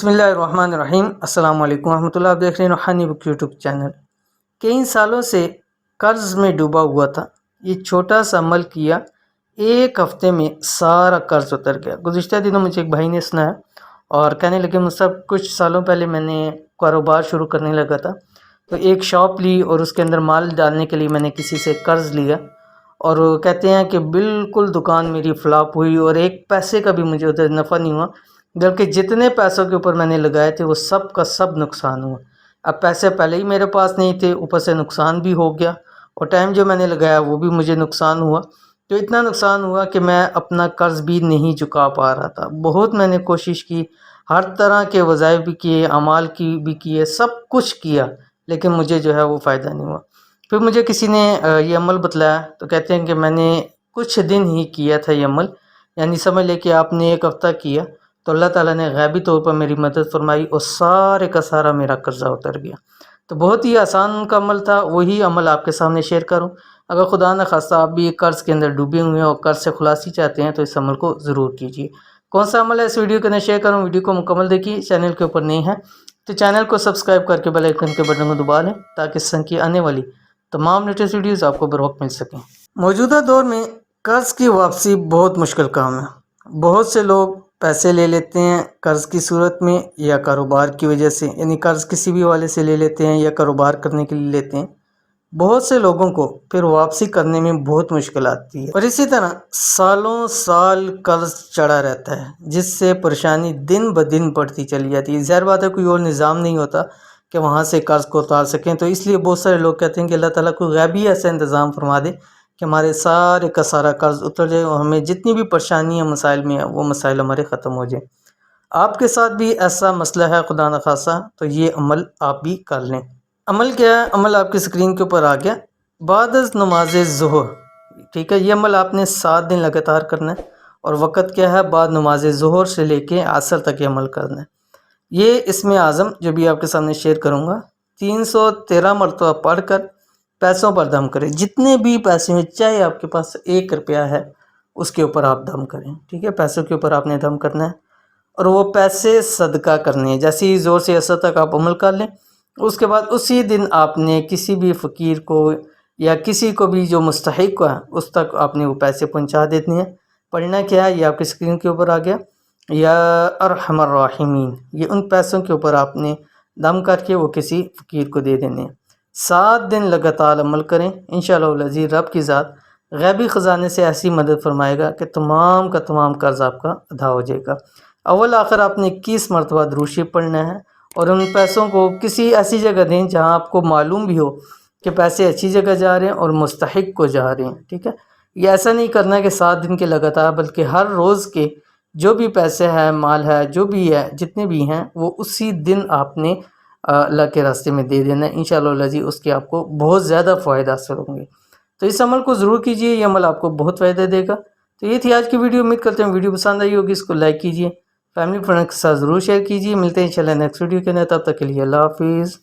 بسم اللہ الرحمن الرحیم۔ السلام علیکم ورحمۃ اللہ۔ آپ دیکھ رہے ہیں روحانی بک یوٹیوب چینل۔ کئی سالوں سے قرض میں ڈوبا ہوا تھا، یہ چھوٹا سا عمل کیا، ایک ہفتے میں سارا قرض اتر گیا۔ گزشتہ دنوں مجھے ایک بھائی نے سنایا اور کہنے لگے مجھ کچھ سالوں پہلے میں نے کاروبار شروع کرنے لگا تھا، تو ایک شاپ لی اور اس کے اندر مال ڈالنے کے لیے میں نے کسی سے قرض لیا، اور وہ کہتے ہیں کہ بالکل دکان میری فلاپ ہوئی اور ایک پیسے کا بھی مجھے ادھر نفع نہیں ہوا، بلکہ جتنے پیسوں کے اوپر میں نے لگائے تھے وہ سب کا سب نقصان ہوا۔ اب پیسے پہلے ہی میرے پاس نہیں تھے، اوپر سے نقصان بھی ہو گیا، اور ٹائم جو میں نے لگایا وہ بھی مجھے نقصان ہوا۔ تو اتنا نقصان ہوا کہ میں اپنا قرض بھی نہیں چکا پا رہا تھا۔ بہت میں نے کوشش کی، ہر طرح کے وظائف بھی کیے، اعمال کی بھی کیے، سب کچھ کیا، لیکن مجھے جو ہے وہ فائدہ نہیں ہوا۔ پھر مجھے کسی نے یہ عمل بتلایا، تو کہتے ہیں کہ میں نے کچھ دن ہی کیا تھا یہ عمل، یعنی سمجھ لے کہ آپ نے ایک ہفتہ کیا تو اللہ تعالیٰ نے غیبی طور پر میری مدد فرمائی اور سارے کا سارا میرا قرضہ اتر گیا۔ تو بہت ہی آسان کا عمل تھا، وہی عمل آپ کے سامنے شیئر کروں۔ اگر خدا نہ خواستہ آپ بھی قرض کے اندر ڈوبے ہوئے ہیں اور قرض سے خلاصی چاہتے ہیں تو اس عمل کو ضرور کیجیے۔ کون سا عمل ہے اس ویڈیو کے اندر شیئر کروں، ویڈیو کو مکمل دیکھیے۔ چینل کے اوپر نہیں ہے تو چینل کو سبسکرائب کر کے بیل آئیکن کے بٹن کو دبا لیں تاکہ اس طرح کی آنے والی تمام لیٹسٹ ویڈیوز آپ کو بروقت مل سکیں۔ موجودہ دور میں قرض کی واپسی بہت مشکل کام ہے۔ بہت سے لوگ پیسے لے لیتے ہیں قرض کی صورت میں یا کاروبار کی وجہ سے، یعنی قرض کسی بھی والے سے لے لیتے ہیں یا کاروبار کرنے کے لیے لیتے ہیں۔ بہت سے لوگوں کو پھر واپسی کرنے میں بہت مشکل آتی ہے، اور اسی طرح سالوں سال قرض چڑھا رہتا ہے، جس سے پریشانی دن بدن بڑھتی چلی جاتی ہے۔ ظاہر بات ہے کوئی اور نظام نہیں ہوتا کہ وہاں سے قرض کو اتار سکیں، تو اس لیے بہت سارے لوگ کہتے ہیں کہ اللہ تعالیٰ کو غیبی ایسا انتظام فرما دے کہ ہمارے سارے کا سارا قرض اتر جائے اور ہمیں جتنی بھی پریشانیاں مسائل میں ہیں وہ مسائل ہمارے ختم ہو جائیں۔ آپ کے ساتھ بھی ایسا مسئلہ ہے خدا نخواستہ تو یہ عمل آپ بھی کر لیں۔ عمل کیا ہے؟ عمل آپ کی اسکرین کے اوپر آ گیا۔ بعد از نماز ظہر، ٹھیک ہے، یہ عمل آپ نے 7 دن لگاتار کرنا ہے، اور وقت کیا ہے؟ بعد نماز ظہر سے لے کے عصر تک یہ عمل کرنا ہے۔ یہ اسم اعظم جو بھی آپ کے سامنے شیئر کروں گا 313 مرتبہ پڑھ کر پیسوں پر دم کریں۔ جتنے بھی پیسے ہیں، چاہے آپ کے پاس 1 روپیہ ہے اس کے اوپر آپ دم کریں، ٹھیک ہے، پیسوں کے اوپر آپ نے دم کرنا ہے، اور وہ پیسے صدقہ کرنے ہیں۔ جیسے ہی زور سے عصر تک آپ عمل کر لیں، اس کے بعد اسی دن آپ نے کسی بھی فقیر کو یا کسی کو بھی جو مستحق ہے اس تک آپ نے وہ پیسے پہنچا دیتے ہیں۔ پڑھنا کیا ہے؟ یہ آپ کی اسکرین کے اوپر آ گیا، یا ارحم الراحمین، یہ ان پیسوں کے اوپر آپ نے دم کر کے وہ کسی فقیر کو دے دینے ہیں۔ 7 دن لگاتار عمل کریں، انشاءاللہ العزیز رب کی ذات غیبی خزانے سے ایسی مدد فرمائے گا کہ تمام کا تمام قرض آپ کا ادا ہو جائے گا۔ اول آخر آپ نے 21 مرتبہ درود شریف پڑھنا ہے، اور ان پیسوں کو کسی ایسی جگہ دیں جہاں آپ کو معلوم بھی ہو کہ پیسے اچھی جگہ جا رہے ہیں اور مستحق کو جا رہے ہیں، ٹھیک ہے۔ یہ ایسا نہیں کرنا کہ 7 دن کے لگاتار، بلکہ ہر روز کے جو بھی پیسے ہیں، مال ہے، جو بھی ہے، جتنے بھی ہیں، وہ اسی دن آپ نے اللہ کے راستے میں دے دینا ہے۔ انشاءاللہ العزیز اس کے آپ کو بہت زیادہ فائدہ حاصل ہوں گے۔ تو اس عمل کو ضرور کیجئے، یہ عمل آپ کو بہت فائدہ دے گا۔ تو یہ تھی آج کی ویڈیو، امید کرتے ہیں ویڈیو پسند آئی ہوگی، اس کو لائک کیجئے، فیملی فرینڈ کے ساتھ ضرور شیئر کیجئے۔ ملتے ہیں انشاءاللہ نیکسٹ ویڈیو کے اندر، تب تک کے لیے اللہ حافظ۔